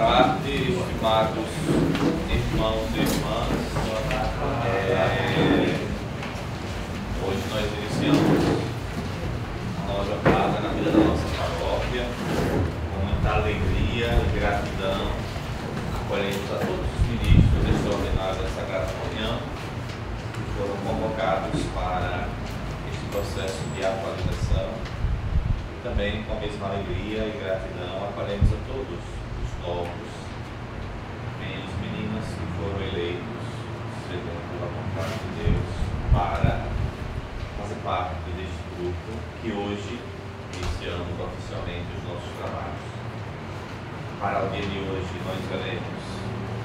tarde, estimados irmãos e irmãs. Hoje nós iniciamos a nova jornada na vida da nossa paróquia, com muita alegria e gratidão. Acolhemos a todos os ministros extraordinários da Sagrada Comunhão que foram convocados para este processo de atualização. Também, com a mesma alegria e gratidão, acolhemos a todos os novos meninos e meninas que foram eleitos, segundo a vontade de Deus, para fazer parte deste grupo que hoje iniciamos oficialmente os nossos trabalhos. Para o dia de hoje, nós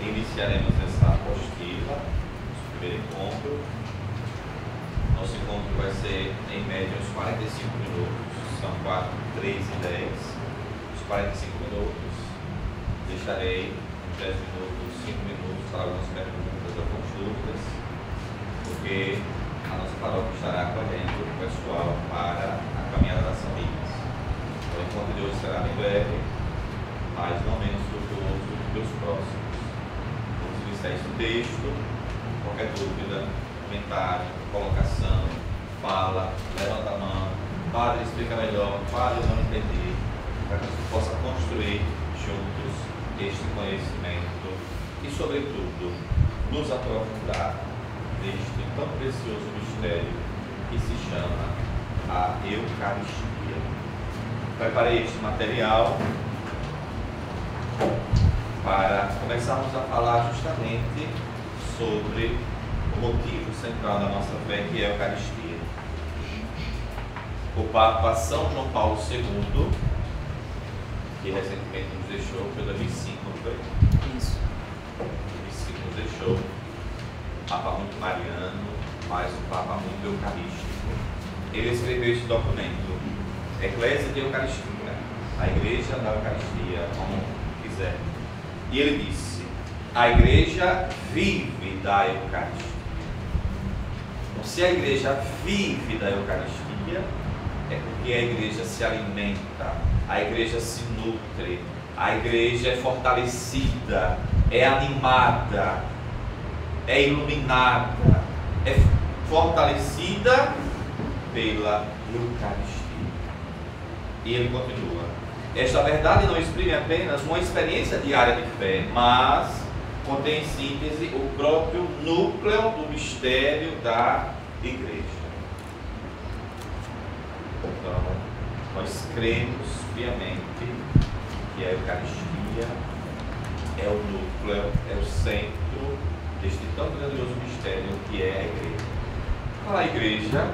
iniciaremos essa apostila, nosso primeiro encontro. Nosso encontro vai ser, em média, uns 45 minutos. São 4, 3 e 10. Os 45 minutos deixarei uns 10 minutos, 5 minutos para algumas perguntas, algumas dúvidas, porque a nossa paróquia estará acolhendo o pessoal para a caminhada das famílias. Então, o encontro de hoje será bem breve, mas não menos frutuoso do que os próximos. Vamos iniciar esse texto. Qualquer dúvida, comentário, colocação, fala, levanta a mão. Padre, explica melhor, Padre, eu não entendi, para que a gente possa construir juntos este conhecimento e, sobretudo, nos aprofundar neste tão precioso mistério que se chama a Eucaristia. Preparei este material para começarmos a falar justamente sobre o motivo central da nossa fé, que é a Eucaristia. O Papa São João Paulo II, que recentemente nos deixou, foi 2005, não foi? Isso. 2005 nos deixou. Papa muito mariano, mas um Papa muito eucarístico. Ele escreveu este documento, Eclésia de Eucaristia, a Igreja da Eucaristia, como quiser. E ele disse: a Igreja vive da Eucaristia. Então, se a Igreja vive da Eucaristia, é porque a igreja se alimenta, a igreja se nutre, a igreja é fortalecida, é animada, é iluminada, é fortalecida pela Eucaristia. E ele continua: esta verdade não exprime apenas uma experiência diária de fé, mas contém em síntese o próprio núcleo do mistério da igreja. Então, nós cremos piamente que a Eucaristia é o núcleo, é o centro deste tão grandioso mistério que é a igreja. Fala a igreja,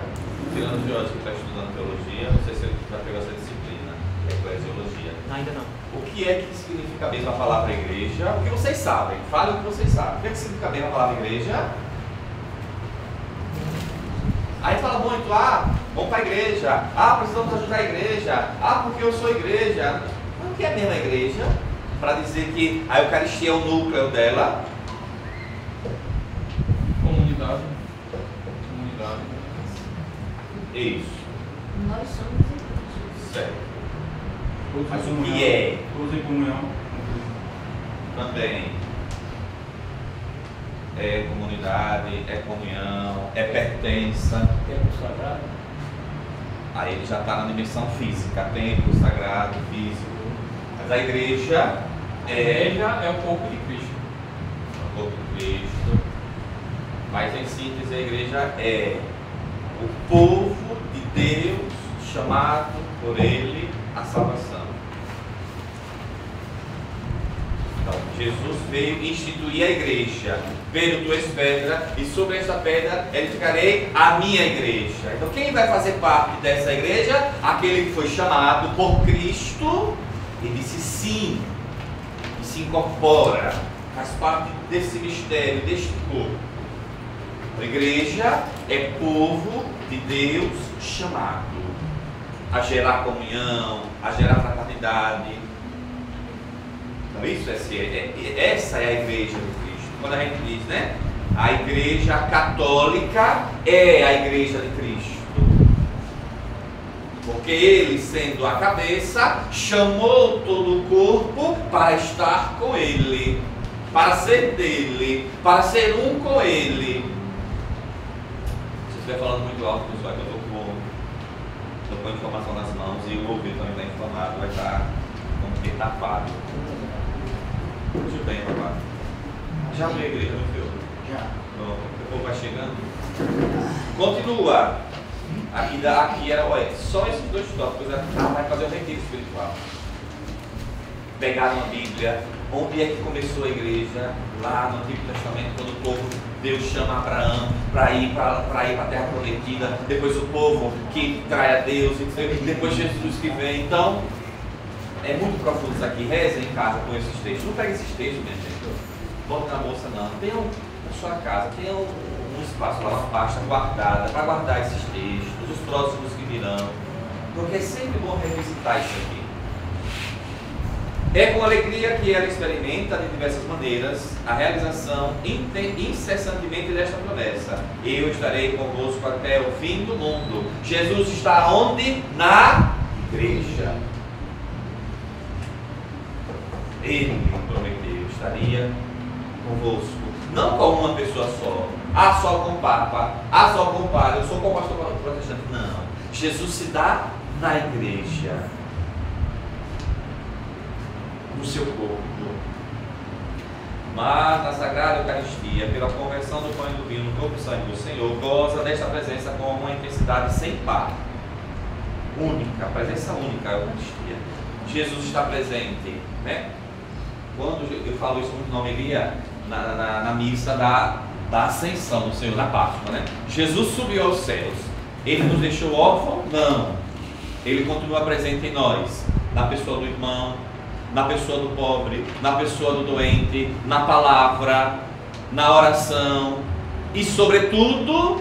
tirando o Jorge que está estudando teologia, não sei se ele já pegou essa disciplina, que é eclesiologia. Ainda não. O que é que significa mesmo a palavra igreja? O que vocês sabem? Falem o que vocês sabem. O que é que significa mesmo a palavra igreja? Aí fala muito, vamos para a igreja, precisamos ajudar a igreja, porque eu sou igreja. Mas o que é mesmo a igreja? Para dizer que a Eucaristia é o núcleo dela. Comunidade. Isso. Nós somos igreja. Certo. Todos Mas em o comunhão. que é? Todos em comunhão. Também é comunidade, é comunhão, é pertença. Tempo sagrado. Aí ele já está na dimensão física, templo sagrado, físico. Mas a igreja A igreja é o corpo de Cristo. o corpo de Cristo. Mas em síntese a igreja é o povo de Deus chamado por Ele à salvação. Então, Jesus veio instituir a igreja. Veio tu és pedra, e sobre esta pedra edificarei a minha igreja. Então, quem vai fazer parte dessa igreja? Aquele que foi chamado por Cristo e disse sim, e se incorpora, faz parte desse mistério, deste corpo. A igreja é povo de Deus chamado a gerar comunhão, a gerar fraternidade. Então essa é a igreja de Cristo. Quando a gente diz, né? A igreja católica é a igreja de Cristo. Porque ele, sendo a cabeça, chamou todo o corpo para estar com ele, para ser dele, para ser um com ele. Se estiver falando muito alto, pessoal, que eu estou com a informação nas mãos e o ouvido também está inflamado, vai estar tapado. Muito bem, papai. Já veio a igreja no filme? Já. Pronto, o povo vai chegando. Continua. Aqui era, olha, só esses dois tópicos. Vai fazer o retiro espiritual. Pegaram a Bíblia. Onde é que começou a igreja? Lá no Antigo Testamento, quando o povo, Deus chama Abraão para ir para a terra prometida. Depois o povo que trai a Deus. Depois Jesus que vem. Então, é muito profundo isso aqui. Reza em casa com esses textos. Não pega esses textos, minha gente. Bota na bolsa, não. Tenha na sua casa, tenha um espaço lá, uma pasta guardada para guardar esses textos, os próximos que virão. Porque é sempre bom revisitar isso aqui. É com alegria que ela experimenta de diversas maneiras a realização incessantemente desta promessa. Eu estarei convosco até o fim do mundo. Jesus está onde? Na igreja. Ele prometeu, estaria convosco. Não com uma pessoa só. Só com o Papa. Só com o padre. Eu sou com o pastor protestante. Não. Jesus se dá na igreja. No seu corpo. Mas na Sagrada Eucaristia, pela conversão do pão e do vinho no corpo e sangue do Senhor, goza desta presença com uma intensidade sem par. Única, presença única a Eucaristia. Jesus está presente, né? Quando eu falo isso muito na homilia, na missa da Ascensão do Senhor, da Páscoa, né? Jesus subiu aos céus. Ele nos deixou órfãos? Não. Ele continua presente em nós, na pessoa do irmão, na pessoa do pobre, na pessoa do doente, na palavra, na oração e, sobretudo,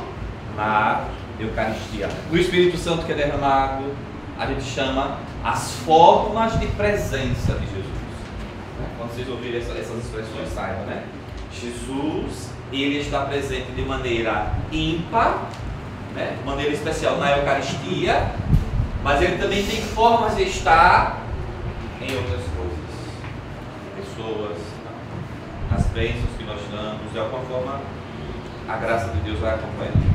na Eucaristia. O Espírito Santo que é derramado, a gente chama as formas de presença de Jesus. Quando vocês ouvirem essas expressões, saibam, né? Jesus, ele está presente de maneira ímpar, né? De maneira especial na Eucaristia, mas ele também tem formas de estar em outras coisas, pessoas, as bênçãos que nós damos, de alguma forma a graça de Deus vai acompanhando.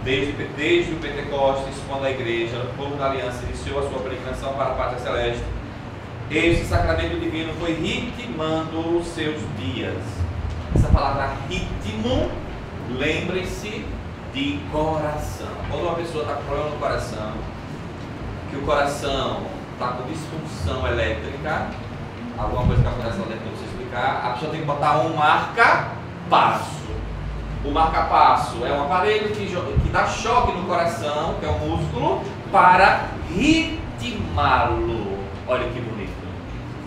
Desde o Pentecostes, quando a igreja, o povo da aliança, iniciou a sua peregrinação para a Pátria Celeste, esse sacramento divino foi ritmando os seus dias. Essa palavra ritmo, lembrem-se de coração. Quando uma pessoa está com problema no coração, que o coração está com disfunção elétrica, alguma coisa que acontece lá dentro para você explicar, a pessoa tem que botar um marca-passo. O marca-passo é um aparelho que dá choque no coração, que é um músculo, para ritmá-lo. Olha que bonito.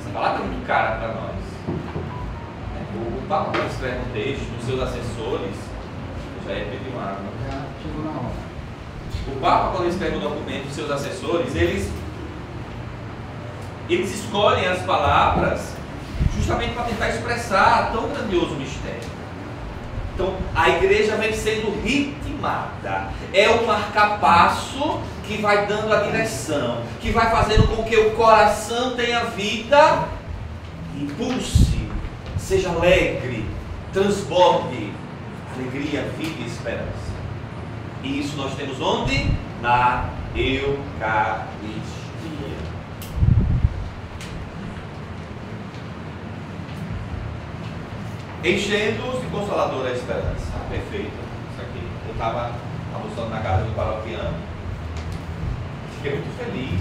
Essa palavra é muito cara para nós. O Papa, quando escreve um texto, os seus assessores, já é ritmado. Já chegou na hora. O Papa, quando escreve um documento, os seus assessores, eles escolhem as palavras justamente para tentar expressar tão grandioso mistério. Então, a igreja vem sendo ritmada. É o marca-passo que vai dando a direção, que vai fazendo com que o coração tenha vida e pulse, seja alegre, transborde alegria, vida e esperança. E isso nós temos onde? Na Eucaristia. Enchendo-os de consoladora esperança. Perfeito. Isso aqui. Eu estava almoçando na casa do paroquiano. Fiquei muito feliz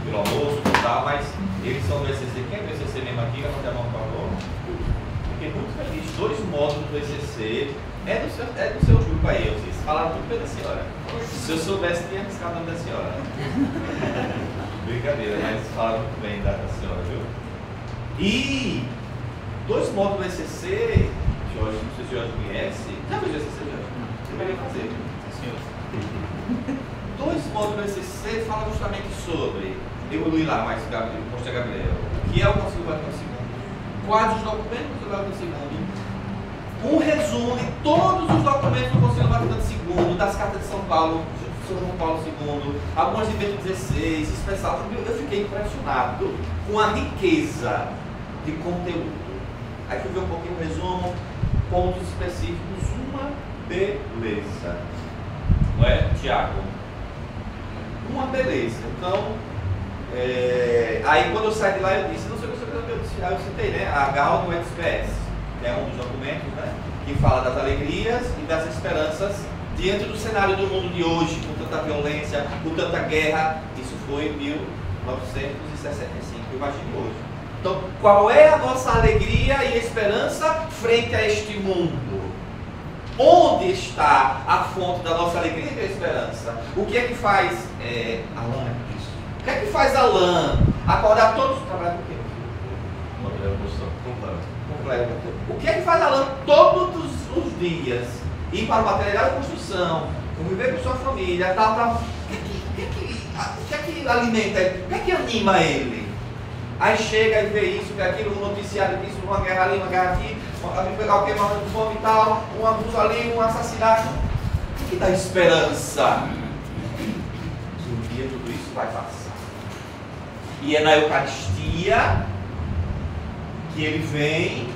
pelo almoço e tal, mas eles são do ECC. Quem é do ECC mesmo aqui? Levanta a mão, por favor. Fiquei muito feliz. 2 módulos do ECC. É do seu grupo aí. Vocês falaram muito bem da senhora. Se eu soubesse, tinha arriscado o nome da senhora. Brincadeira, mas falaram muito bem da senhora, viu? E 2 módulos do ECC, Jorge, não sei se o Jorge conhece. Já fez o ECC, Jorge? Você vai fazer. Senhor. 2 módulos do ECC falam justamente sobre, eu vou ir lá, mas mostrei a Gabriel, que é o Concílio Vaticano II, quais os documentos do Vaticano II, um resumo de todos os documentos do Concílio Vaticano II, das cartas de São Paulo, São João Paulo II, algumas de Bento XVI, expressavam. Eu fiquei impressionado com a riqueza de conteúdo. Aí fui ver um pouquinho o resumo, pontos específicos, uma beleza. Não é, Tiago? Uma beleza. Então, aí quando eu saí de lá, eu disse, não sei o que eu citei, né? A Gaudium et Spes, que é um dos documentos, né? Que fala das alegrias e das esperanças diante do cenário do mundo de hoje, com tanta violência, com tanta guerra. Isso foi em 1965, imagine hoje. Então, qual é a nossa alegria e esperança frente a este mundo? Onde está a fonte da nossa alegria e da esperança? O que é que faz Alain? O que é que faz Alain acordar todos os trabalhos do quê? O que é que faz Alain todos os dias ir para o material de construção, conviver com sua família, tal? O que é que alimenta ele? O que é que anima ele? Aí chega e vê isso, vê aquilo, um noticiário disso, uma guerra ali, uma guerra aqui, alguém morrendo de fome e tal, um abuso ali, um assassinato. O que dá esperança? Que um dia tudo isso vai passar. E é na Eucaristia que ele vem,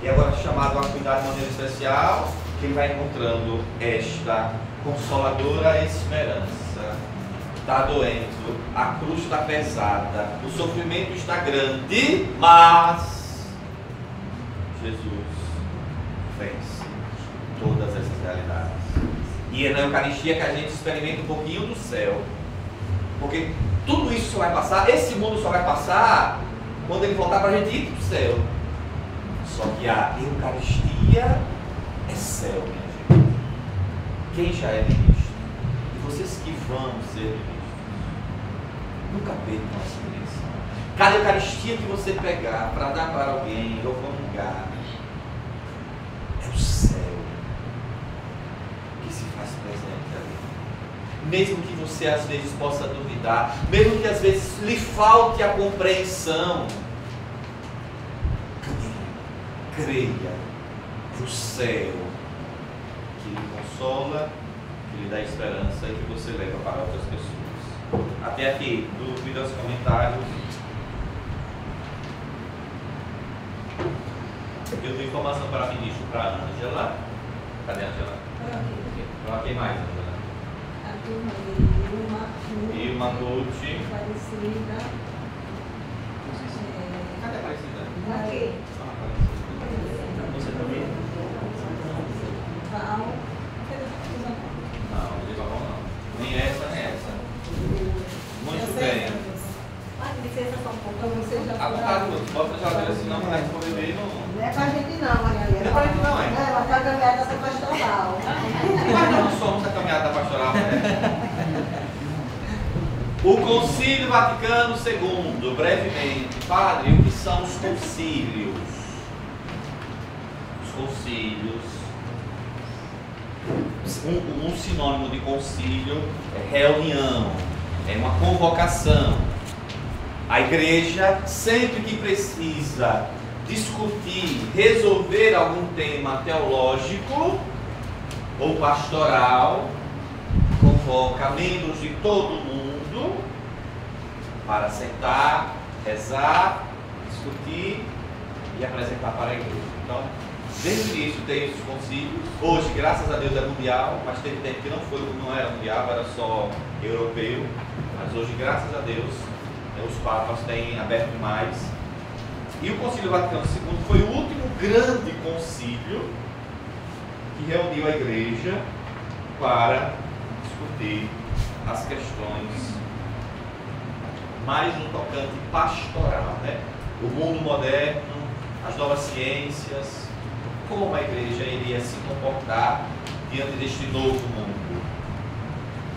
e agora chamado a cuidar de maneira especial, que ele vai encontrando esta consoladora esperança. Está doendo, a cruz está pesada, o sofrimento está grande, mas Jesus vence todas essas realidades. E é na Eucaristia que a gente experimenta um pouquinho do céu, porque tudo isso só vai passar, esse mundo só vai passar quando ele voltar para a gente ir para o céu. Só que a Eucaristia é céu, minha gente. Quem já é ministro? E vocês que vão ser ministros, nunca percam essa dimensão. Cada Eucaristia que você pegar para dar para alguém ou comungar, é o céu que se faz presente ali. Mesmo que você às vezes possa duvidar, mesmo que às vezes lhe falte a compreensão, creia, é o céu que lhe consola, que lhe dá esperança e que você leva para outras pessoas. Até aqui, dúvidas, comentários. Eu dou informação para a ministra, para a Ângela. Cadê a Ângela? Para quem mais, Ângela? A turma de Ilma Nucci. Aparecida. Cadê a Aparecida? Aqui. Você também? Val. Não, de Val não. Nem essa, nem essa. Muito bem. Ah, licença só um pouco. Você já À vontade, bota a geladeira, senão a gente for beber não. Não é pra gente não, Maria. Não é pra gente não, é? Ela tá caminhada essa pastoral. Mas não somos a caminhada pastoral, né? O Concílio Vaticano II, brevemente. Padre, o que são os concílios? Os concílios. Um sinônimo de concílio é reunião, é uma convocação. A igreja, sempre que precisa discutir, resolver algum tema teológico ou pastoral, convoca membros de todo o mundo para sentar, rezar, discutir e apresentar para a igreja. Então, desde o início tem os concílios. Hoje, graças a Deus, é mundial, mas teve tempo que não era mundial, era só europeu. Mas hoje, graças a Deus, os papas têm aberto mais. E o Concílio Vaticano II foi o último grande concílio que reuniu a igreja para discutir as questões mais no tocante pastoral, né? O mundo moderno, as novas ciências, como a igreja iria se comportar diante deste novo mundo.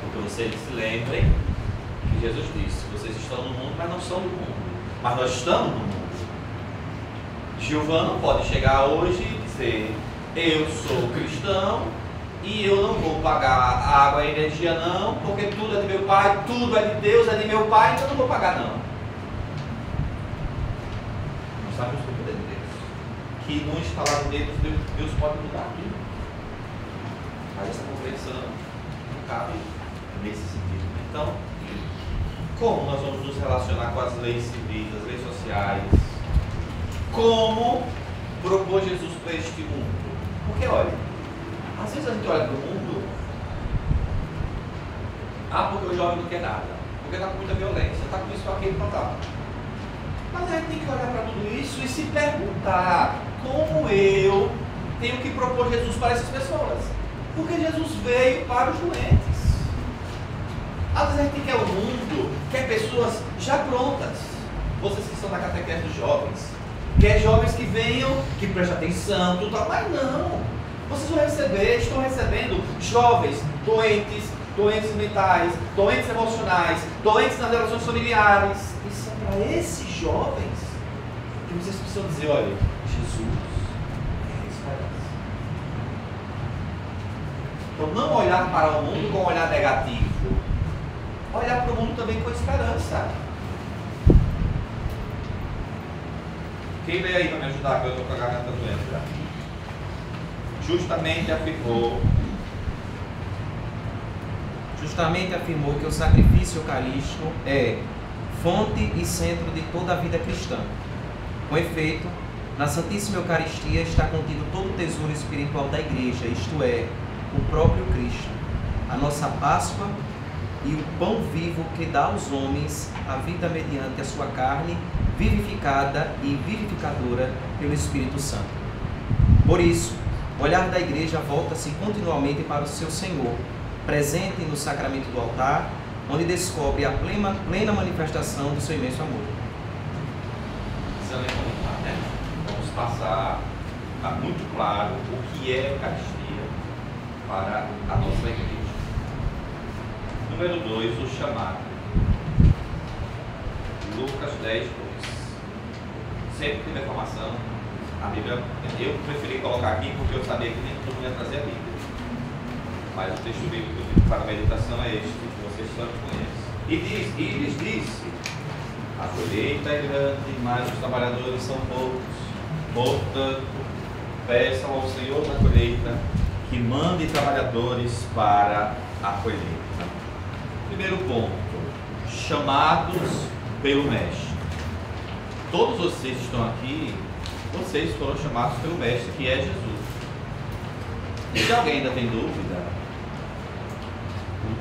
Porque vocês se lembrem que Jesus disse: vocês estão no mundo, mas não são do mundo. Mas nós estamos no mundo. Gilvan não pode chegar hoje e dizer: eu sou cristão e eu não vou pagar água e energia não, porque tudo é de meu pai, tudo é de Deus, é de meu pai, então eu não vou pagar não. Nós sabemos o poder de Deus, que no instalar de Deus, Deus pode mudar aquilo. Mas essa compreensão cabe nesse sentido. Então, como nós vamos nos relacionar com as leis civis, as leis sociais? Como propôs Jesus para este mundo? Porque, olha, às vezes a gente olha para o mundo, porque o jovem não quer nada, porque está com muita violência, está com isso, com aquilo, tal. Mas a gente tem que olhar para tudo isso e se perguntar como eu tenho que propor Jesus para essas pessoas. Porque Jesus veio para os doentes. Às vezes a gente quer o mundo, quer pessoas já prontas. Vocês que são da catequese dos jovens, quer jovens que venham, que prestem atenção, tudo tal. Mas não. Vocês vão receber, estão recebendo jovens doentes mentais, doentes emocionais, doentes nas relações familiares. E são para esses jovens que vocês precisam dizer, olha, Jesus é a esperança. Então não olhar para o mundo com um olhar negativo, olhar para o mundo também com esperança. Quem veio aí para me ajudar, que eu estou com a garganta doente já? Justamente afirmou que o sacrifício eucarístico é fonte e centro de toda a vida cristã. Com efeito, na Santíssima Eucaristia está contido todo o tesouro espiritual da Igreja, isto é, o próprio Cristo, a nossa Páscoa e o pão vivo que dá aos homens a vida mediante a sua carne, vivificada e vivificadora pelo Espírito Santo. Por isso, o olhar da Igreja volta-se continuamente para o seu Senhor, presente no sacramento do altar, onde descobre a plena manifestação do seu imenso amor. Vamos passar a muito claro o que é a Eucaristia para a nossa Igreja. Número 2, o chamado. Lucas 10, 2. Sempre que tiver formação, a Bíblia, eu preferi colocar aqui porque eu sabia que nem todo mundo ia trazer a Bíblia. Mas o texto bíblico para a meditação é este, que vocês só conhecem. E lhes disse: a colheita é grande, mas os trabalhadores são poucos. Portanto, peçam ao Senhor da colheita que mande trabalhadores para a colheita. Primeiro ponto: chamados pelo Mestre. Todos vocês que estão aqui, vocês foram chamados pelo Mestre, que é Jesus. E se alguém ainda tem dúvida,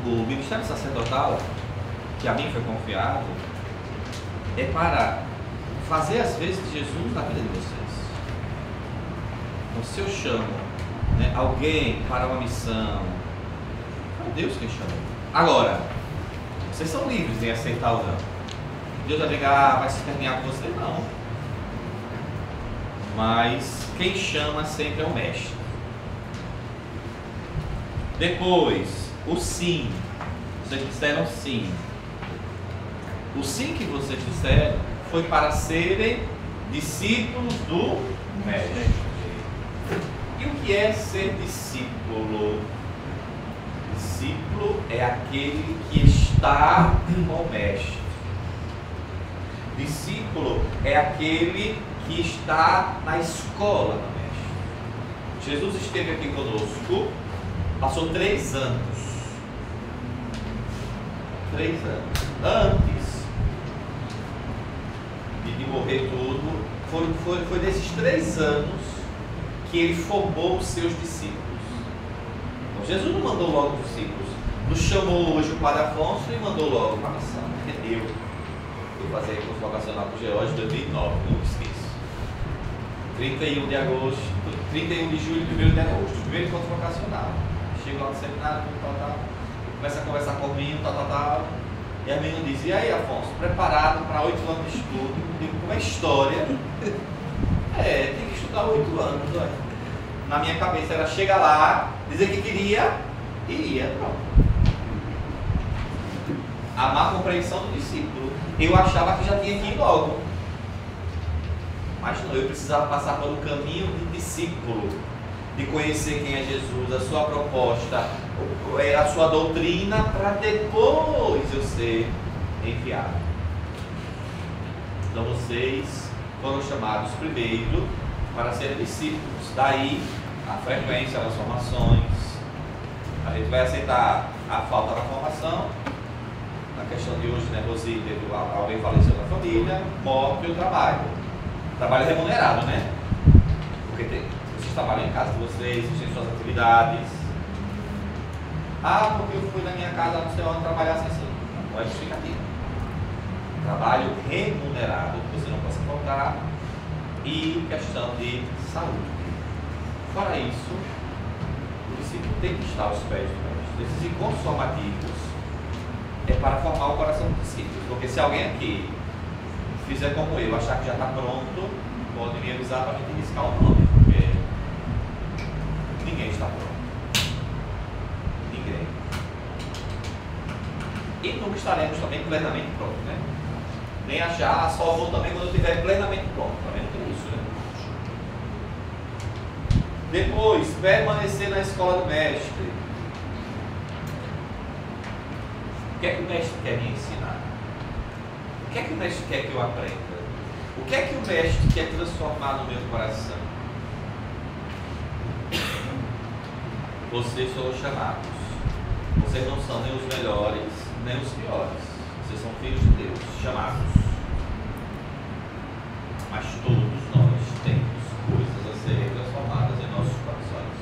o ministério sacerdotal, que a mim foi confiado, é para fazer as vezes de Jesus na vida de vocês. Então, se eu chamo alguém para uma missão, é Deus quem chama. Agora, vocês são livres em aceitar ou não. Deus vai ligar, vai se terminar com você? Não. Mas quem chama sempre é o Mestre. Depois, o sim. Vocês disseram sim. O sim que vocês disseram foi para serem discípulos do Mestre. E o que é ser discípulo? Discípulo é aquele que está com o Mestre. Discípulo é aquele que está na escola do Mestre. Jesus esteve aqui conosco, passou 3 anos. 3 anos. Antes de morrer tudo, foi nesses 3 anos que ele formou os seus discípulos. Então, Jesus não mandou logo os discípulos, nos chamou hoje o Padre Afonso e mandou logo para a missão. Eu fui fazer curso vocacional com o Geórgio em 2009, não esqueço. 31 de agosto, 31 de julho e 1º de agosto, primeiro curso vocacional. Chego lá no seminário, começa a conversar comigo, e a menina diz: e aí, Afonso, preparado para 8 anos de estudo? Eu digo: como é história? Tem que estudar 8 anos. Olha. Na minha cabeça era chegar lá, dizer que queria e ia. Pronto. A má compreensão do discípulo. Eu achava que já tinha que ir logo. Mas não, eu precisava passar pelo caminho de discípulo, de conhecer quem é Jesus, a sua proposta, a sua doutrina, para depois eu ser enviado. Então vocês foram chamados primeiro para serem discípulos. Daí a frequência das formações. A gente vai aceitar a falta da formação. Na questão de hoje, né, Rosi, alguém faleceu na família, morte e o trabalho. Trabalho remunerado, né? Porque vocês trabalham em casa de vocês têm suas atividades. Ah, porque eu fui na minha casa não sei onde trabalhar assim. Não é justificativo. Trabalho remunerado, que você não possa faltar, e questão de saúde. Fora isso, o discípulo tem que estar aos pés do mestre. Esses encontros formativos é para formar o coração do discípulo. Porque se alguém aqui fizer como eu, achar que já está pronto, pode me avisar para a gente riscar o nome, porque ninguém está pronto. Ninguém. E nunca estaremos também plenamente prontos, né? Nem achar, só vou também quando eu estiver plenamente pronto. Também não tem isso, né? Depois, permanecer na escola do mestre. O que é que o mestre quer me ensinar? O que é que o mestre quer que eu aprenda? O que é que o mestre quer transformar no meu coração? Vocês foram chamados. Vocês não são nem os melhores, nem os piores. Vocês são filhos de Deus, chamados. Mas todos nós temos coisas a serem transformadas em nossos corações.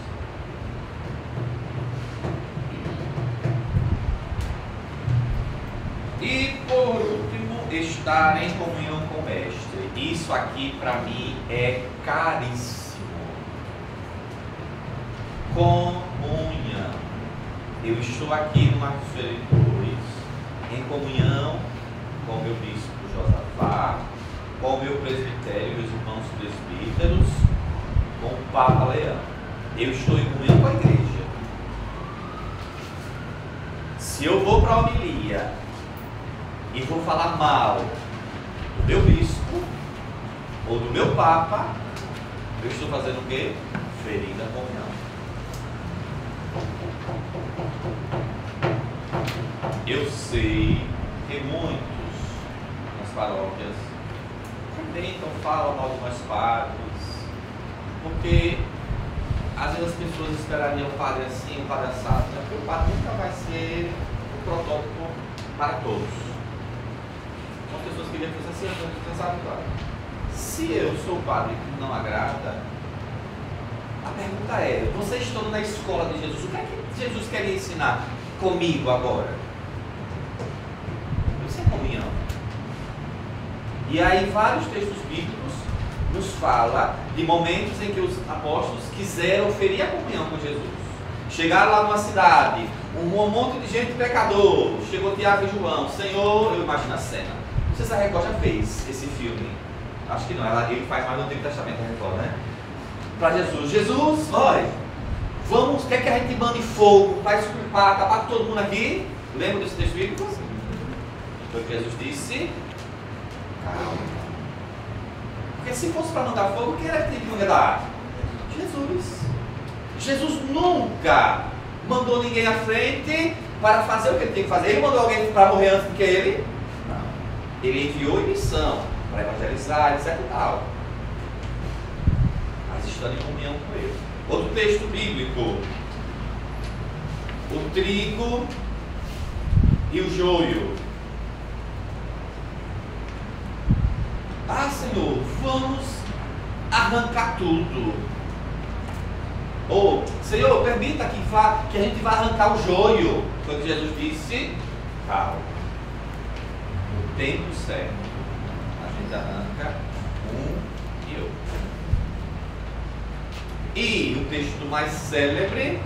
E por último, estar em comunhão com o Mestre. Isso aqui para mim é caríssimo. Comunhão. Eu estou aqui no Marcos Ferreira 2, em comunhão com o meu bispo Josafá, com o meu presbitério, meus irmãos presbíteros, com o Papa Leão. Eu estou em comunhão com a igreja. Se eu vou para a homilia e vou falar mal do meu bispo ou do meu Papa, eu estou fazendo o quê? Ferindo a comunhão. Eu sei que muitos nas paróquias comentam, falam mal de nós padres, porque às vezes as pessoas esperariam o padre assim, o padre assado, né? Porque o padre nunca vai ser o protótipo para todos. Então as pessoas queriam pensar assim, pensaram, claro. Se eu sou o padre que não agrada, a pergunta é, vocês estão na escola de Jesus, o que é que Jesus quer ensinar comigo agora? Isso é comunhão. E aí vários textos bíblicos nos fala de momentos em que os apóstolos quiseram ferir a comunhão com Jesus. Chegaram lá numa cidade, um monte de gente pecador, chegou Tiago e João, Senhor, eu imagino a cena. Não sei se a Record já fez esse filme. Acho que não, ele faz mais no Antigo Testamento, a Record, né? Para Jesus, olha, vamos, quer que a gente mande fogo para acabar com todo mundo aqui? Lembra desse texto bíblico? Foi o que Jesus disse, calma. Porque se fosse para mandar fogo, quem era que tinha que mandar? Jesus. Jesus nunca mandou ninguém à frente para fazer o que ele tinha que fazer. Ele mandou alguém para morrer antes do que ele? Não. Ele enviou em missão para evangelizar, etc e tal. Mas estando em comunhão com ele. Outro texto bíblico. O trigo e o joio. Ah, Senhor, vamos arrancar tudo. Ou, Senhor, permita que a gente vá arrancar o joio. Foi o que Jesus disse. Calma. No tempo certo, a gente arranca um e outro. E o texto mais célebre,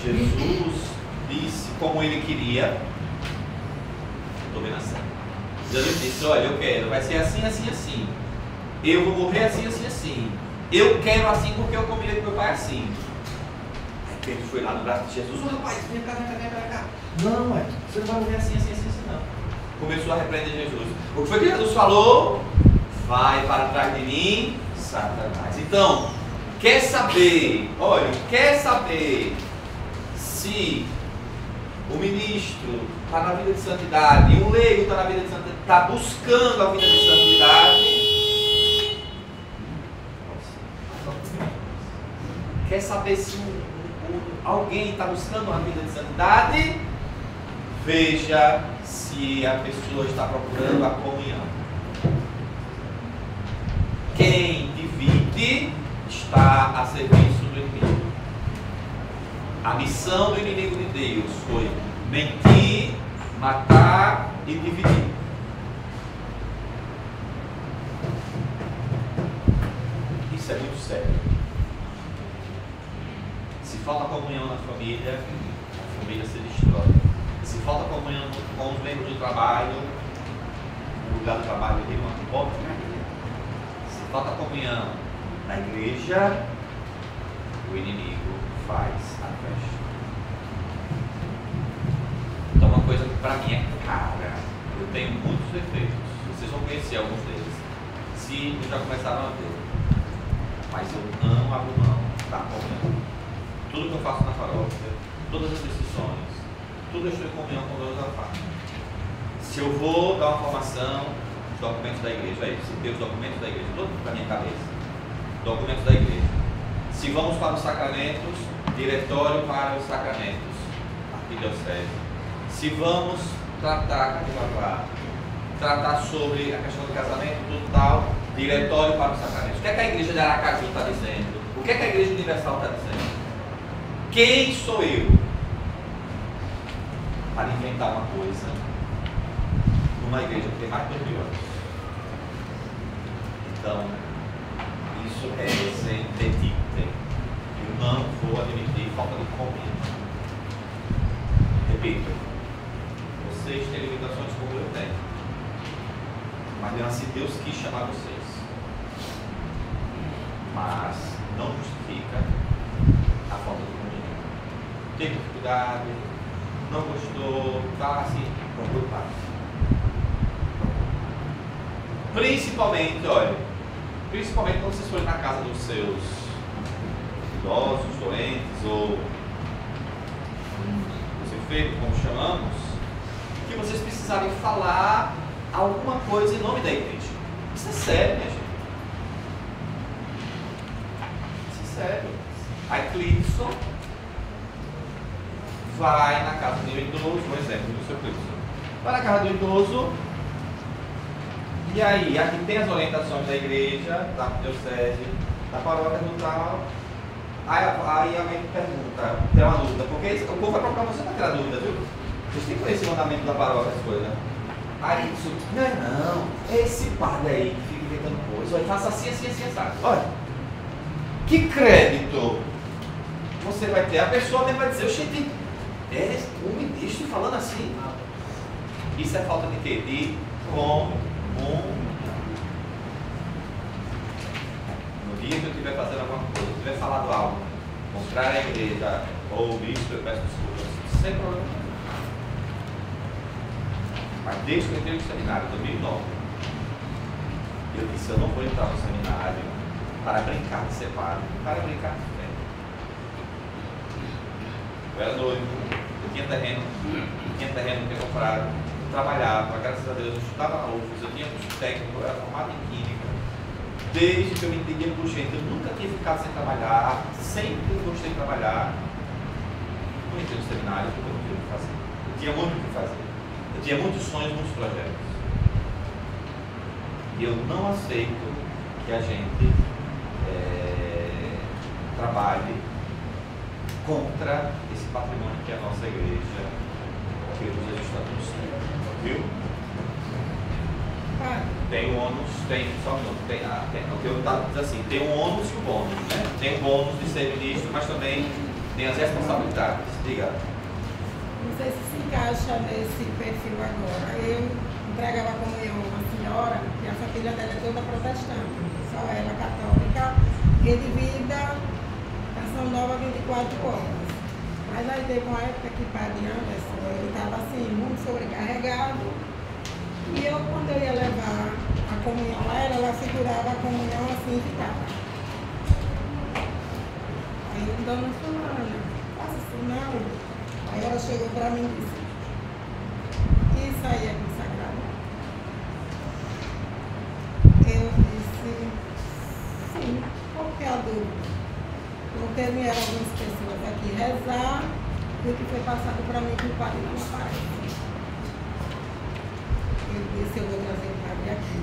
Jesus disse como ele queria. Estou vendo a cena. Jesus disse, olha, eu quero, vai ser assim, assim, assim. Eu vou morrer assim, assim, assim. Eu quero assim porque eu combinei com meu pai assim. Aí Pedro foi lá no braço de Jesus, rapaz, vem cá, vem cá, vem cá, vem cá. Não, você não vai morrer assim, assim, assim, assim, não. Começou a repreender Jesus. O que foi que Jesus falou? Vai para trás de mim, Satanás. Então, quer saber, olha, quer saber se o ministro está na vida de santidade, um leigo está na vida de santidade, está buscando a vida de santidade. Quer saber se Alguém está buscando uma vida de santidade? Veja se a pessoa está procurando a comunhão. Quem divide está a serviço do inimigo. A missão do inimigo de Deus foi mentir, matar e dividir. Isso é muito sério. Se falta comunhão na família, a família se destrói. Se falta comunhão com os membros do trabalho, o lugar do trabalho tem uma porta. Se falta comunhão na igreja, o inimigo faz a festa. Então, uma coisa que para mim é cara, eu tenho muitos defeitos, vocês vão conhecer alguns deles, se já começaram a ver, mas eu não abro mão da comunhão. Tudo que eu faço na paróquia, todas as decisões, tudo eu estou em comunhão com Deus da parte. Se eu vou dar uma formação, os documentos da igreja, aí você tem os documentos da igreja, todo na minha cabeça, documentos da igreja. Se vamos para os sacramentos, diretório para os sacramentos, arquidiocese. Se vamos tratar sobre a questão do casamento, tudo tal, diretório para os sacramentos. O que é que a igreja de Aracaju está dizendo? O que é que a igreja universal está dizendo? Quem sou eu para inventar uma coisa numa igreja que tem mais de 2000 anos? Então, isso é ser detido. Eu não vou admitir falta de comunhão. Repito, vocês têm limitações como eu tenho, mas mesmo assim Deus quis chamar vocês. Mas não justifica a falta de comunhão. Teve dificuldade, não gostou, tá assim, procure paz. Principalmente, olha, principalmente quando vocês forem na casa dos seus idosos, doentes ou os enfermos, como chamamos, que vocês precisarem falar alguma coisa em nome da igreja. Isso é sério, minha gente. Isso é sério. A Eclipso vai na casa do idoso, um exemplo do seu Eclipso. Vai na casa do idoso e aí, aqui tem as orientações da igreja, da diocese, da paróquia do tal. Aí alguém pergunta, tem uma dúvida, porque o povo vai procurar você para tirar dúvida, viu? Vocês têm que conhecer o mandamento da paróquia, as coisas. Aí isso, não, esse padre aí que fica inventando coisa, olha, faça assim, assim, assim, sabe? Olha, que crédito você vai ter? A pessoa mesmo vai dizer, oxente, o ministro falando assim. Isso é falta de quê? De comunhão. No dia que eu estiver fazendo alguma coisa, eu estiver falando algo contrário à igreja ou o bispo, eu peço desculpas, sem problema. Mas desde que eu entrei no seminário, em 2009, eu disse, eu não vou entrar no seminário para brincar de ser padre, para brincar de fé. Eu era noivo, eu tinha terreno que eu comprado, eu trabalhava, graças a Deus, eu estudava na UFES, eu tinha curso técnico, eu era formado em química. Desde que eu me entendi por gente, eu nunca tinha ficado sem trabalhar, sempre gostei de trabalhar. Eu entrei no seminário porque eu não tinha o que fazer. Eu tinha muito o que fazer. Eu tinha muitos sonhos, muitos projetos. E eu não aceito que a gente trabalhe contra esse patrimônio que é a nossa igreja, que Jesus está nos dando, viu? Tem o ônus, só um minuto, o que eu estava dizendo assim, tem o ônus e o bônus, né? Tem o bônus de ser ministro, mas também tem as responsabilidades. Diga. Não sei se encaixa nesse perfil agora. Eu entregava a comunhão a uma senhora, que a família dela é toda protestante, só ela católica, que de vida, Canção Nova 24 horas. Mas aí teve uma época que o padre Anderson, ele estava assim, muito sobrecarregado. E eu, quando eu ia levar a comunhão a ela segurava a comunhão assim e ficava. Aí eu, dona Fulana, faça isso não. Aí ela chegou para mim e disse, isso aí é consagrado? Eu disse, sim, qual que é a dúvida? Ontem vieram algumas pessoas aqui rezar e o que foi passado para mim que o padre não aparece. Eu disse, eu vou trazer o padre aqui.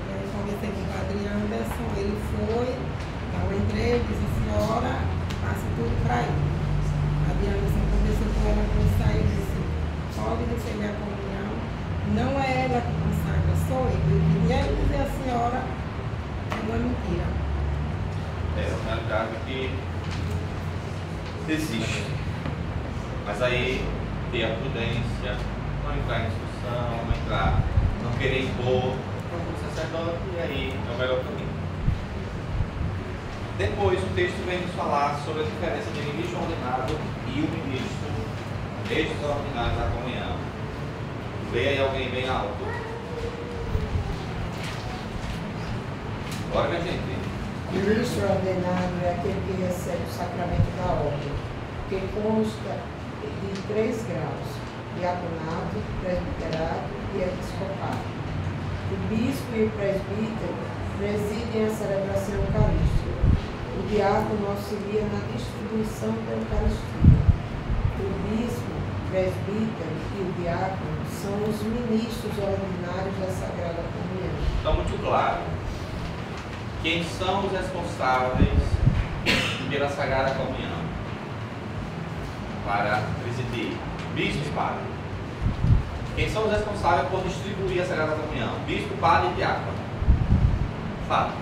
Eu conversei com o padre Anderson, ele foi, então eu entrei, disse, senhora, passa tudo para ele. A Diana Anderson conversou com ela quando saiu, disse, pode receber a comunhão. Não é ela que consagra, sou eu. Eu queria dizer a senhora, é uma mentira. É uma realidade que existe. Mas aí ter a prudência, não entrar em discussão, não querer impor o sacerdote, e aí é o melhor caminho. Depois o texto vem nos falar sobre a diferença de ministro ordenado e o ministro extraordinário da comunhão. Vê aí alguém bem alto. Agora, minha gente. Ministro ordenado é aquele que recebe o sacramento da ordem, que consta de 3 graus: diaconato, presbiterato e episcopado. O bispo e o presbítero presidem a celebração eucarística. O diácono auxilia na distribuição da Eucaristia. O bispo, o presbítero e o diácono são os ministros ordinários da Sagrada Comunhão. Está muito claro. Quem são os responsáveis pela Sagrada Comunhão? Para presidir? Bispo e padre. Quem são os responsáveis por distribuir a Sagrada Comunhão? Bispo, padre e diácono. Fato.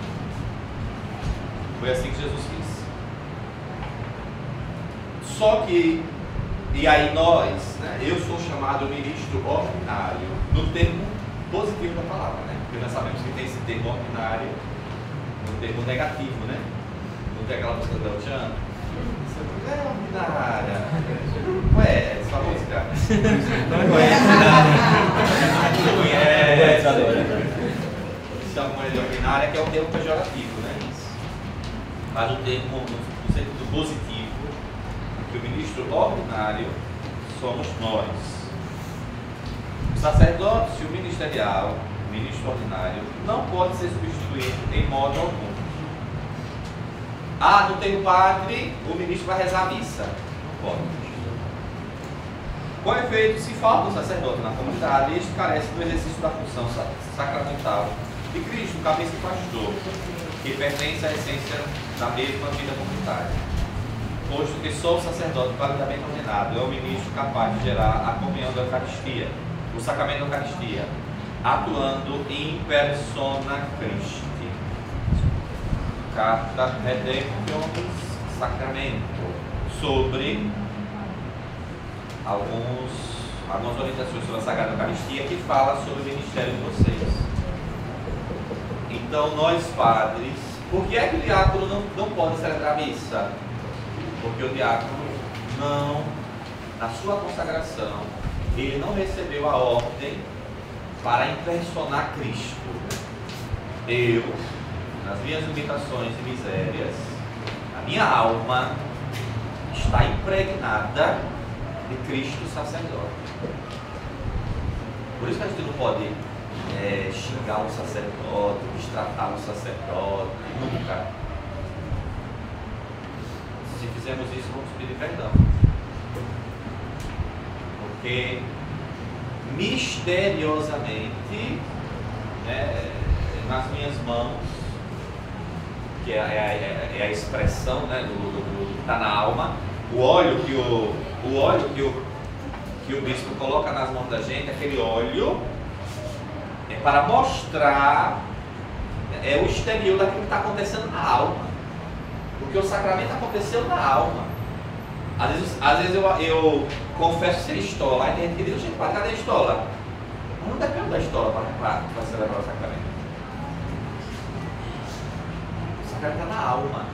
Foi assim que Jesus quis. Só que, e aí nós, né, eu sou chamado ministro ordinário, no termo positivo da palavra, né? Porque nós sabemos que tem esse termo ordinário no termo negativo, né? Não tem aquela música do El Chan? Você é ordinária. Ué, essa música. Não conhece nada. Não conhece. Chamam ele de ordinária, que é um termo pejorativo, né? Mas o termo, no sentido positivo, que o ministro ordinário somos nós. O sacerdócio ministerial, o ministro ordinário, não pode ser substituído em modo algum. Ah, não tem o padre, o ministro vai rezar a missa. Não pode. Com efeito, se falta um sacerdote na comunidade, este carece do exercício da função sacramental de Cristo, cabeça e pastor, que pertence à essência da mesma vida comunitária. Posto que só o sacerdote validamente ordenado é o ministro capaz de gerar a comunhão da Eucaristia, o sacramento da Eucaristia, atuando in persona Christi. Carta Redemptionis Sacramento, sobre algumas orientações sobre a Sagrada Eucaristia que fala sobre o ministério de vocês. Então, nós padres, por que é que o diácono não pode celebrar a missa? Porque o diácono não, na sua consagração, ele não recebeu a ordem para impersonar Cristo. Eu, nas minhas limitações e misérias, a minha alma está impregnada de Cristo sacerdote. Por isso que a gente não pode xingar um sacerdote, destratar um sacerdote, nunca. Se fizermos isso, vamos pedir perdão. Porque misteriosamente, nas minhas mãos, que é a expressão, né, do que está na alma, o óleo que o bispo coloca nas mãos da gente, aquele óleo é para mostrar o exterior daquilo que está acontecendo na alma, porque o sacramento aconteceu na alma. Às vezes eu confesso ser estola, aí tem gente que diz, gente, cadê a estola? Mas não depende da estola para celebrar o sacramento. O sacramento está na alma,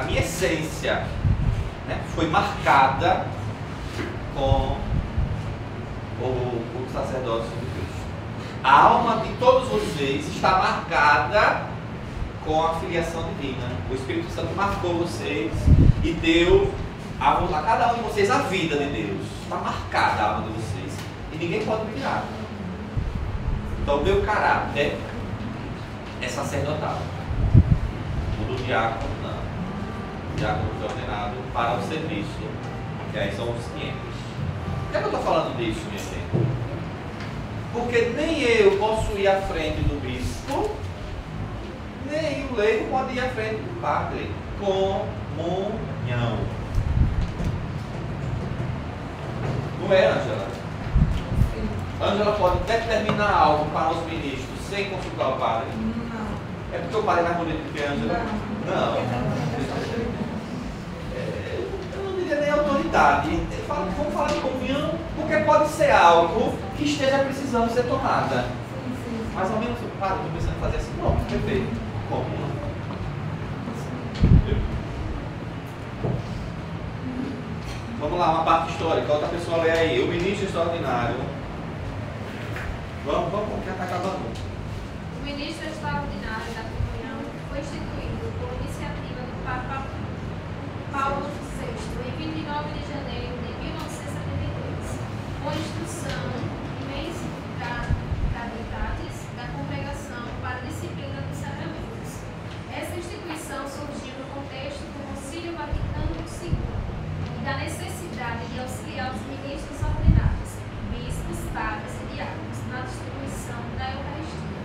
a minha essência, né, foi marcada com o sacerdócio de Cristo. A alma de todos vocês está marcada com a filiação divina. O Espírito Santo marcou vocês e deu a cada um de vocês a vida de Deus. Está marcada a alma de vocês e ninguém pode tirar. Então o meu caráter é sacerdotal. O do diácono não. diácono foi ordenado para o serviço, que aí são os 500. Por que eu estou falando disso, minha gente? Porque nem eu posso ir à frente do bispo, nem o leigo pode ir à frente do padre. Comunhão. Não é, Ângela? Ângela pode determinar algo para os ministros sem consultar o padre? Não. É porque o padre é mais bonito do que a Ângela? Não. Eu não diria nem autoridade. Vamos falar de comunhão, porque pode ser algo que esteja precisando ser tomada. Mais ou menos, padre, estou pensando em fazer assim, pronto, perfeito. Comunhão. Vamos lá, uma parte histórica. Outra pessoa lê aí. O ministro extraordinário. Vamos, que está acabando. O ministro extraordinário da comunhão foi instituído por iniciativa do Papa Paulo VI em 29 de janeiro de 1973, com instrução Imensa Caritatis da Congregação para a Disciplina dos Sacramentos. Essa instituição surgiu no contexto do Concílio Vaticano II e da necessidade de auxiliar os ministros ordenados, bispos, padres e diáconos, na distribuição da Eucaristia.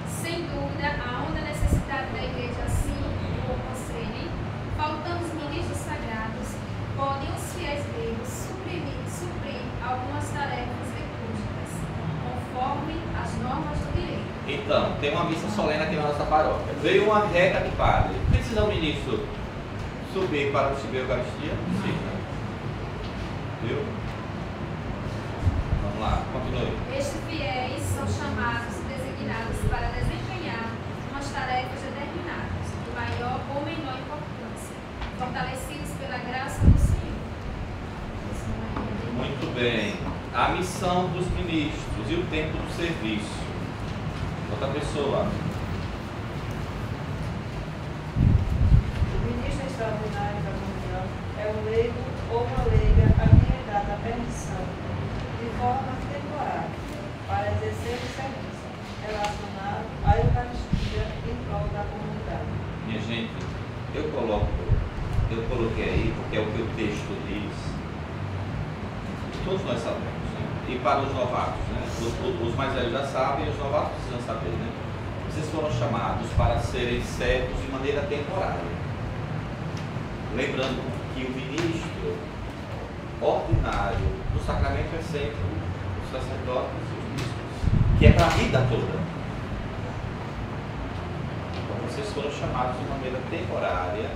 Sem dúvida, há uma necessidade da Igreja assim o aconselhe, faltando os ministros sagrados, podem os fiéis leigos suprir algumas tarefas litúrgicas, conforme as normas do direito. Então, tem uma missa solene aqui na nossa paróquia. Veio uma regra de padre. Precisa o ministro subir para receber a Eucaristia? Precisa. Viu? Vamos lá, continue. Estes fiéis são chamados e designados para desempenhar umas tarefas determinadas, de maior ou menor importância, fortalecidos pela graça do Senhor. Muito bem. A missão dos ministros e o tempo do serviço. Outra pessoa. O ministro extraordinário da comunhão é um leigo ou uma leiga a quem é dada a permissão, de forma temporária, para exercer o serviço relacionado à Eucaristia em prol da comunidade. Minha gente, eu coloquei aí porque é o que o texto diz. Todos nós sabemos, né? E para os novatos, né? Os mais velhos já sabem, os novatos precisam saber, né? Vocês foram chamados para serem servos de maneira temporária. Lembrando que o ministro ordinário do sacramento é sempre os sacerdotes e os bispos, que é para a vida toda. Então vocês foram chamados de maneira temporária,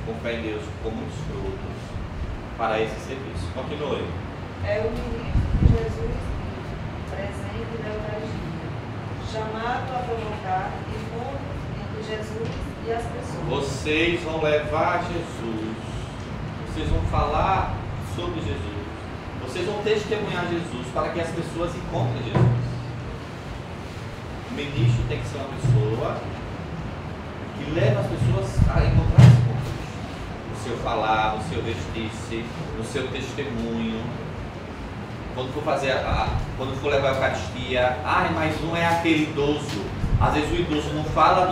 com fé em Deus, com muitos frutos, para esse serviço. Continue. É o ministro de Jesus presente na Eucaristia, chamado a provocar encontros entre Jesus e as pessoas. Vocês vão levar Jesus, vocês vão falar sobre Jesus, vocês vão testemunhar Jesus para que as pessoas encontrem Jesus. O ministro tem que ser uma pessoa que leva as pessoas a encontrar-se com Cristo, no seu falar, no seu vestir-se, no seu testemunho. Quando for levar a Eucaristia, mas não é aquele idoso. Às vezes o idoso não fala,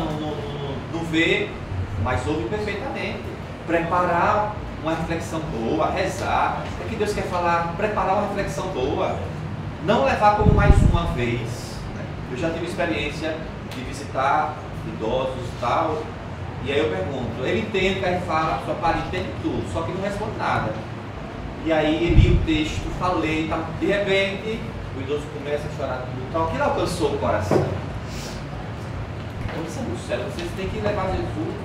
não vê, mas ouve perfeitamente. Preparar uma reflexão boa, rezar. É que Deus quer falar, preparar uma reflexão boa. Não levar como mais uma vez. Né? Eu já tive experiência de visitar idosos e tal, e aí eu pergunto, ele entende que a gente fala, a sua parede entende tudo, só que não responde nada. E aí ele li o texto, falei, tá, de repente o idoso começa a chorar tudo, então aquilo alcançou o coração. Então isso é muito sério, vocês têm que levar Jesus,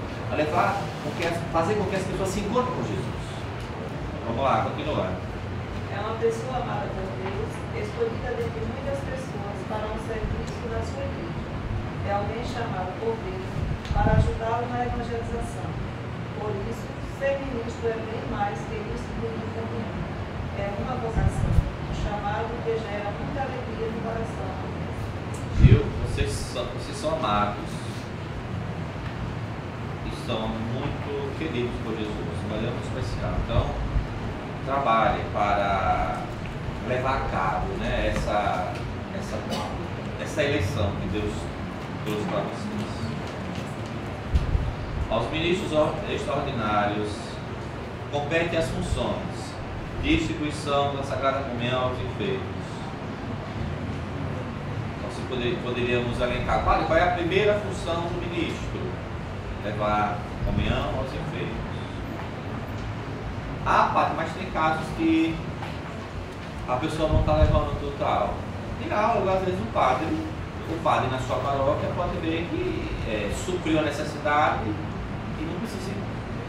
fazer com que as pessoas se encontrem com Jesus. Vamos lá, continuar. É uma pessoa amada por Deus, escolhida dentre muitas pessoas para um serviço da sua igreja. É alguém chamado por Deus para ajudá-lo na evangelização. Por isso, ser ministro é bem mais que isso de comunhão. É uma vocação, um chamado que gera muita alegria no coração. Viu? Vocês são amados e são muito queridos por Jesus, mas é muito especial. Então, trabalhe para levar a cabo, né, essa eleição que Deus trouxe para vocês. Aos ministros extraordinários competem as funções de distribuição da Sagrada Comunhão aos enfermos. Então, se poderíamos elencar, qual é a primeira função do ministro? Levar comunhão aos enfermos. Padre, mas tem casos que a pessoa não está levando total. E às vezes o padre na sua paróquia pode ver que supriu a necessidade e não precisa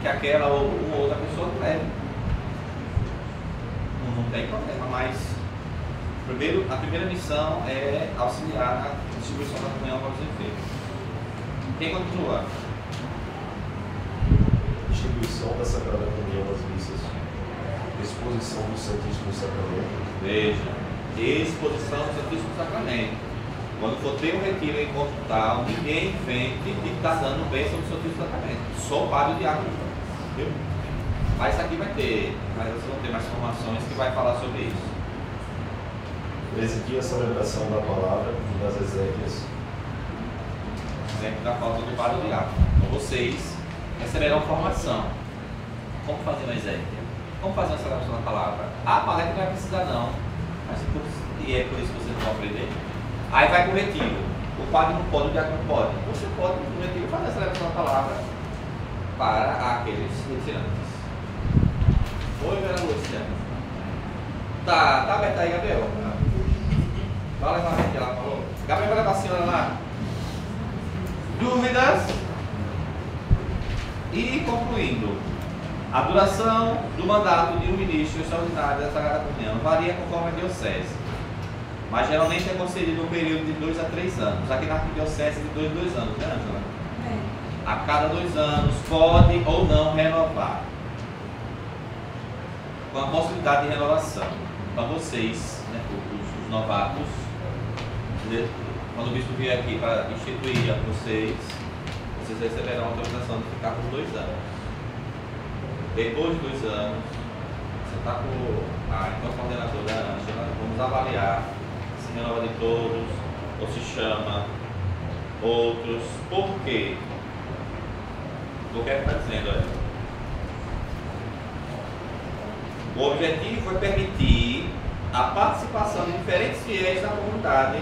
que aquela ou outra pessoa leve. Não tem problema, mas a primeira missão é auxiliar na distribuição da comunhão para os enfermos. Quem continua? Distribuição da Sagrada Comunhão às missas, exposição do Santíssimo Sacramento. Veja, exposição do Santíssimo Sacramento. Quando for ter um retiro em encontro tal, ninguém invente de estar dando bênção do Santíssimo Sacramento. Só o padre e o diácono. Viu? Mas aqui vai ter, mas vocês vão ter mais informações que vai falar sobre isso. Presidir a celebração da palavra e das exéquias. Exemplo da falta do padre e do diácono. Então vocês receberão formação. Como fazer uma exéquia? Como fazer uma celebração da palavra? Padre, não vai precisar não. Mas e é por isso que vocês vão aprender. Aí vai para o retiro. O padre não pode, o diácono não pode. Você pode no retiro fazer a celebração da palavra para aqueles retirantes. Oi, Vera Lúcia. Tá aberto aí, Gabriel? Vai levar a gente lá, falou. Gabriel vai levar a senhora lá. Dúvidas? E concluindo, a duração do mandato de um ministro extraordinário da Sagrada Comunhão varia conforme a diocese, mas geralmente é concedido um período de 2 a 3 anos. Aqui na arquidiocese de 2 anos, né, Ângela? A cada 2 anos pode ou não renovar, com a possibilidade de renovação. Para vocês, né, os novatos, quando o bispo vier aqui para instituir a vocês receberão a autorização de ficar por 2 anos. Depois de 2 anos, você está com então coordenadora Ângela, vamos avaliar se renova de todos ou se chama outros. Por quê? O que é que está dizendo aí? O objetivo é permitir a participação de diferentes fiéis na comunidade,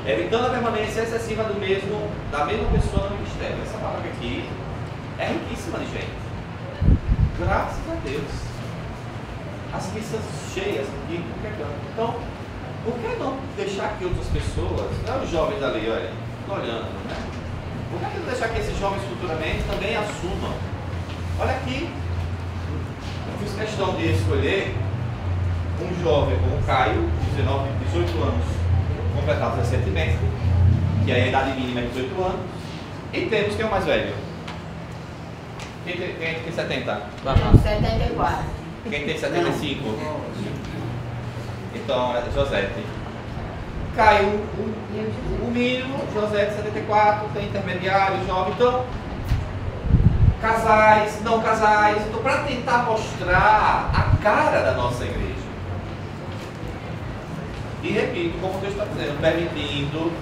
evitando a permanência excessiva da mesma pessoa no ministério. Essa palavra aqui é riquíssima de gente. Graças a Deus. As missas cheias aqui, por que não? Então, por que não deixar que outras pessoas, os jovens ali, olha, estão olhando, né? Por que não deixar que esses jovens futuramente também assumam? Olha aqui, eu fiz questão de escolher um jovem como o Caio, de 18 anos, completado recentemente, que a idade mínima é 18 anos, e temos quem é o mais velho? Quem tem 70? 74. Quem tem 75? Então, é Josete. Caio, o mínimo, Josete 74, tem intermediário, jovem, então, casais, não casais, então, para tentar mostrar a cara da nossa igreja. E repito, como Deus está dizendo, permitindo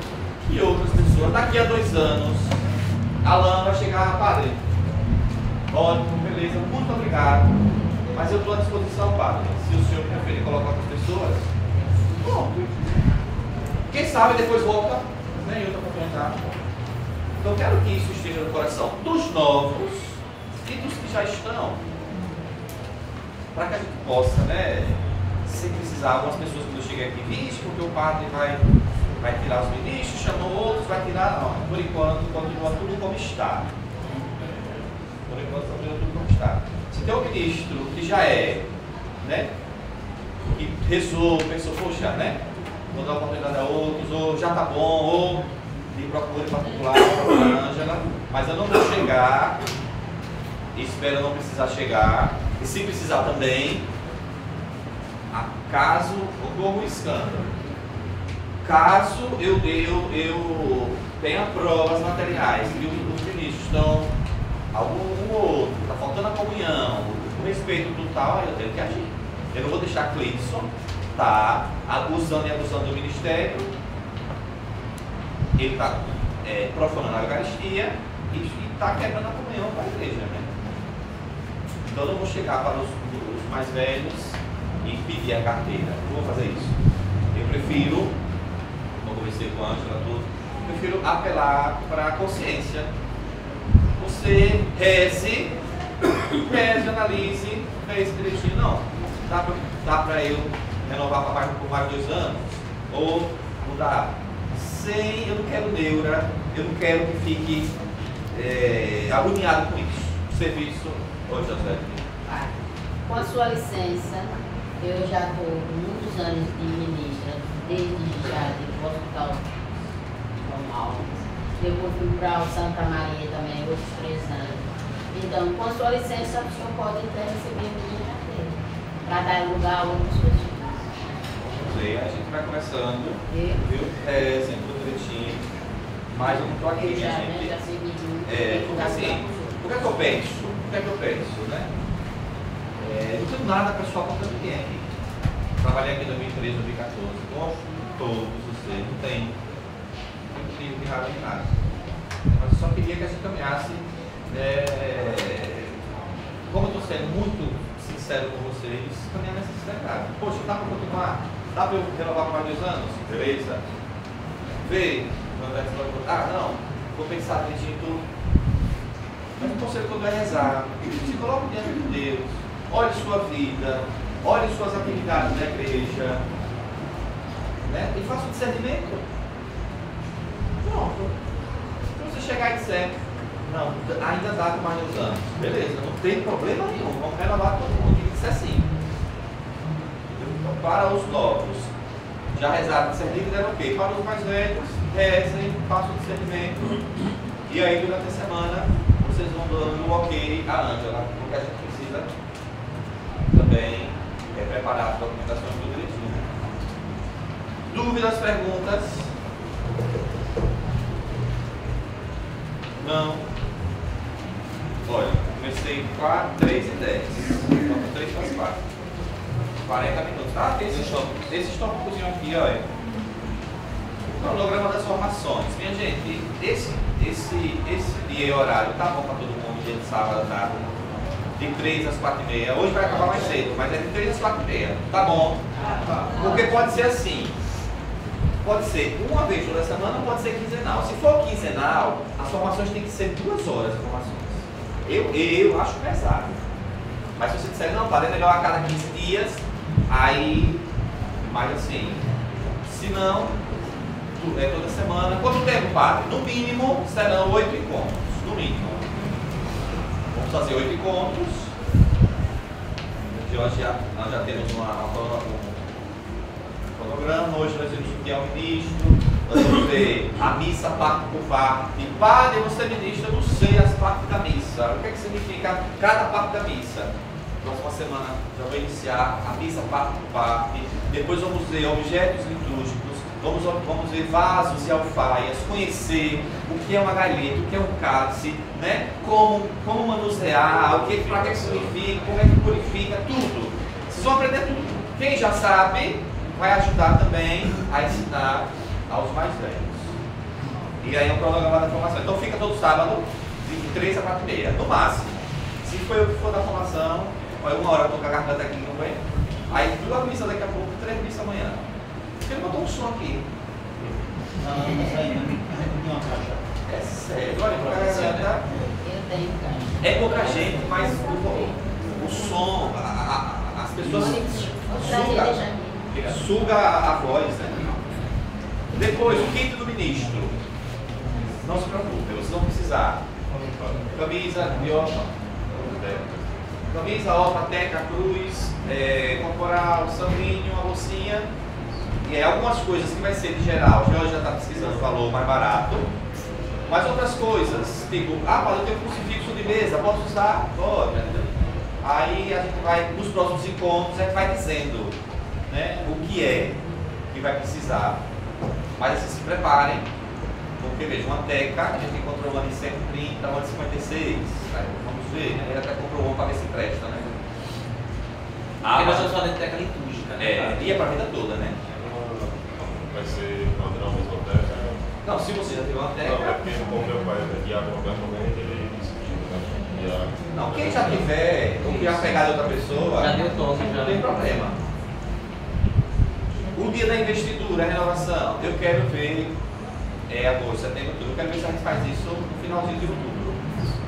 que outras pessoas, daqui a 2 anos, Alain vai chegar, padre, ótimo, beleza, muito obrigado, mas eu estou à disposição, padre, se o senhor preferir colocar outras pessoas, pronto. Quem sabe depois volta, nem outra oportunidade. Então eu quero que isso esteja no coração dos novos e dos que já estão, para que a gente possa, né, sem precisar, algumas pessoas quando eu cheguei aqui, vixe, porque o padre vai tirar os ministros, chamou outros, vai tirar, não, por enquanto continua tudo como está. Por enquanto continua tudo como está. Se tem um ministro que já é, né, que rezou, pensou, poxa, né, vou dar oportunidade a outros, ou já tá bom, ou de procura particular para a Ângela, mas eu não vou chegar, espero não precisar chegar, e se precisar também, caso ocorra um escândalo, caso eu tenha provas materiais que os ministros estão, algum ou outro, está faltando a comunhão, o respeito do tal, eu tenho que agir. Eu não vou deixar Cleidson tá usando e abusando do ministério, ele está profanando a Eucaristia, e está quebrando a comunhão com a igreja, né? Então eu não vou chegar para os mais velhos e pedir a carteira. Não vou fazer isso. Eu prefiro, como eu conversei com a Ângela, tudo, eu prefiro apelar para a consciência. Você reze, analise, fez direitinho. Não, dá para eu renovar por mais 2 anos? Ou mudar? Sem, eu não quero neura, eu não quero que fique agoniado com isso. Serviço. Oi, José. Com a sua licença, eu já estou com muitos anos de ministra, desde já do hospital normal. Depois fui para o Santa Maria também, outros 3 anos. Então, com a sua licença, o senhor pode até receber minha carteira, para dar lugar a outras pessoas. A gente vai conversando, viu? Sempre tudo direitinho. Mas eu não estou aqui, minha gente. Porque assim, o que é que eu penso? Né? Não tenho nada pessoal contra ninguém aqui. Trabalhei aqui em 2013, 2014. Gosto de todos vocês, não tem motivo de raiva de nada. Mas eu só queria que a gente caminhasse. Como eu estou sendo muito sincero com vocês, caminhar nessa sinceridade. Poxa, dá para continuar? Dá para eu renovar por mais 2 anos? Beleza. Vê, não, vou pensar direitinho tudo. Mas o conselho que eu dou é rezar. Se coloque diante de Deus. Olhe sua vida. Olhe suas atividades da igreja. Né? E faça o discernimento. Pronto. Se você chegar e disser, não, ainda dá por mais 2 anos. Beleza, não tem problema nenhum. Vamos renovar todo mundo. Tem que ser assim. Então, para os novos, já rezaram discernimento, deram ok. Para os mais velhos, rezem, façam o discernimento. E aí, durante a semana, vocês vão dando o ok à Ângela, porque a gente precisa também preparar as documentações tudo direitinho. Dúvidas, perguntas? Não? Olha, comecei 3 e 10. Então, 3 faz 4. 40 minutos. Ah, tem esse tópicozinho aqui, olha. O cronograma das formações. Minha gente, esse dia e horário tá bom para todo mundo, dia de sábado à tarde. De 3 às 4h30. Hoje vai acabar mais cedo, mas é de 3 às 4h30. Tá bom? Porque pode ser assim. Pode ser uma vez toda semana, pode ser quinzenal. Se for quinzenal, as formações têm que ser 2 horas de formações. Eu acho pesado. Mas se você disser, não, padre, é melhor a cada 15 dias, aí, mas assim, se não, é toda semana. Quanto tempo, padre? No mínimo, serão 8 encontros. No mínimo. Vamos fazer 8 encontros. De hoje nós já temos um cronograma. Hoje nós vamos discutir ao ministro. Nós vamos ver a missa parte por parte. Padre, você ministra, eu não sei as partes da missa. O que é que significa cada parte da missa? Próxima semana já vou iniciar a missa parte por parte. Depois vamos ver objetos litúrgicos. Vamos ver vasos e alfaias, conhecer o que é uma galheta, o que é um cálice, né? Como manusear, para que significa, como é que purifica, tudo. Vocês vão aprender tudo. Quem já sabe vai ajudar também a ensinar aos mais velhos. E aí é um cronograma da formação. Então fica todo sábado, de 3 a 4h30, no máximo. Se for eu que for da formação, olha, 1 hora eu estou com a garganta aqui, não vem? Aí 2 missas daqui a pouco, 3 missas amanhã. Ele botou um som aqui. Não, não está saindo. Não, caixa. É sério, olha, pra garganta. Eu tenho caixa. É pouca gente, mas o som, as pessoas suga a voz, né? Depois, o kit do ministro. Não se preocupe, vocês vão precisar. Camisa, camisa, alta, teca, cruz, corporal, sanguíneo, uma bolsinha. E algumas coisas que vai ser de geral. O Jorge já está pesquisando o valor mais barato. Mas outras coisas, tipo, mas eu tenho um crucifixo de mesa, posso usar? Pode. Aí a gente vai, nos próximos encontros, a gente vai dizendo, né, o que é que vai precisar. Mas assim, se preparem, porque veja, uma teca, a gente encontrou uma de 130, uma de 56. Aí, vamos ver, né? Ele até comprou uma para ver se presta, né? Porque nós estamos falando de teca litúrgica, né? E é para a vida toda, né? Vai ser padrão mesmo teca? Não, se você já teve uma teca. Não, é porque como meu pai é diácono abertamente, ele discutindo, né? Não, quem já tiver, ou que já pegar de outra pessoa, Já deu toque, já. não tem problema. O dia da investidura, a renovação, eu quero ver, agosto, setembro, outubro, eu quero ver se a gente faz isso no finalzinho de outubro.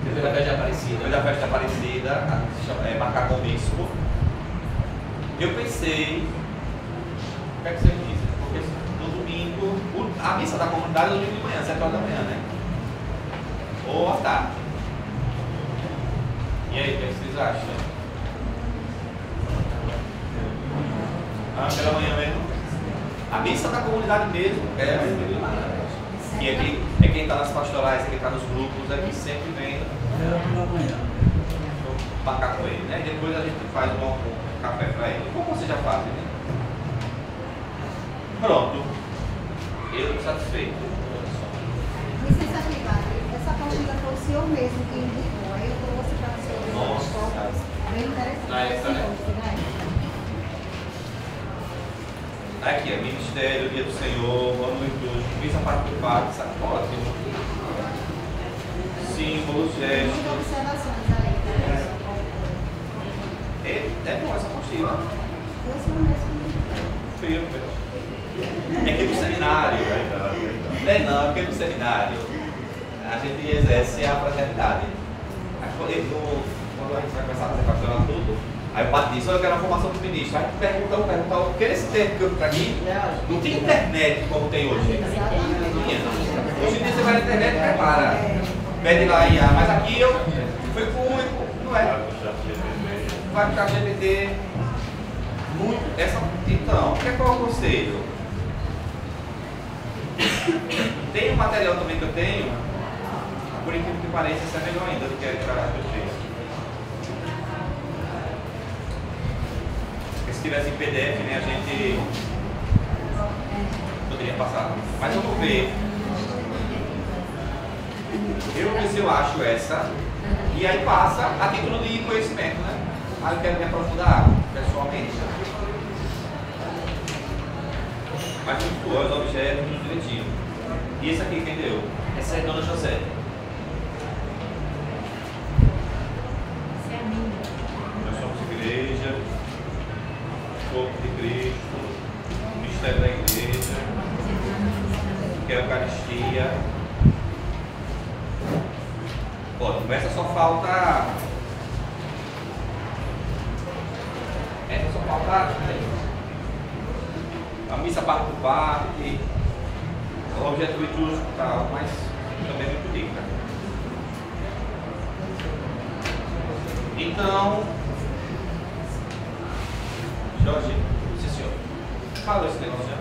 Depois da festa de Aparecida. Depois da festa de Aparecida, marcar com o bispo. Eu pensei, o que é que vocês dizem? Porque no domingo, a missa da comunidade é no domingo de manhã, 7 horas da manhã, né? Ou à tarde. E aí, o que vocês acham? Pela manhã mesmo? A missa da comunidade mesmo, que é quem está nas pastorais, quem está nos grupos, é que sempre vem marcar com ele, né? E depois a gente faz um café para ele, como vocês já fazem, né? Pronto. Eu estou satisfeito. Licença privada, essa partida foi o senhor mesmo que indicou, aí eu trouxe para o senhor. Nossa. Bem interessante esse rosto, né? Aqui, Ministério, Dia do Senhor, Ano Litúrgico, Missa Participar, sabe? Ótimo. Símbolos, gestos. Muitas observações aí, né? É bom essa apostila. Eu sou mesmo. Frio. É que no seminário. Não, é porque no seminário a gente exerce a fraternidade. Quando a gente vai começar a fazer pastoral tudo, aí o padre diz, olha, eu quero a formação do ministro. Aí pergunta, porque nesse tempo que eu fui aqui, não tinha internet como tem hoje. Não tinha. Hoje em dia você vai na internet e prepara. Pede lá IA, mas aqui eu fui público, não é? Vai ficar GPT. Então, qual é o conselho? Tem um material também que eu tenho, por incrível que pareça, isso é melhor ainda do que a entrada que eu fiz. Porque se tivesse em PDF, né, a gente poderia passar. Mas vamos ver. Eu vou ver se eu acho essa. E aí passa a título de conhecimento, né? Aí eu quero me aprofundar pessoalmente. Mas muito boa, os objetos, tudo direitinho. E esse aqui, quem deu? Essa é Dona José. Essa é a minha. Nós somos igreja, corpo de Cristo, mistério da igreja, que é a Eucaristia. Ótimo, essa só falta. A missa parte por parte, o objeto litúrgico e tal, mas também é muito rica. Então, Jorge, sim senhor, fala esse negócio já.